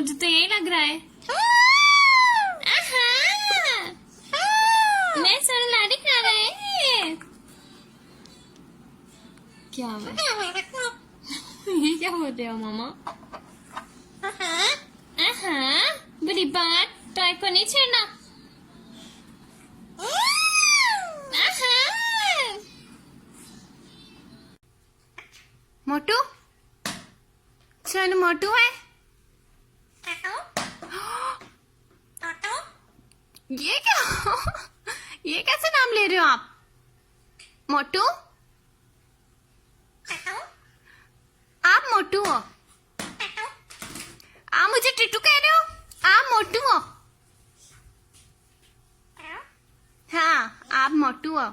मुझे तो यही लग रहा है। मैं सोने लाडी खा रहे हैं। क्या है? ये क्या बोल रहे हो मामा? बुरी बात, टॉय को नहीं छेड़ना। मोटू, चल मोटू है। ये क्या? ये कैसे नाम ले रहे हो आप? मोटू, आप मोटू हो? आप मुझे टिटू कह रहे हो? आप मोटू हो? हाँ, आप मोटू हो।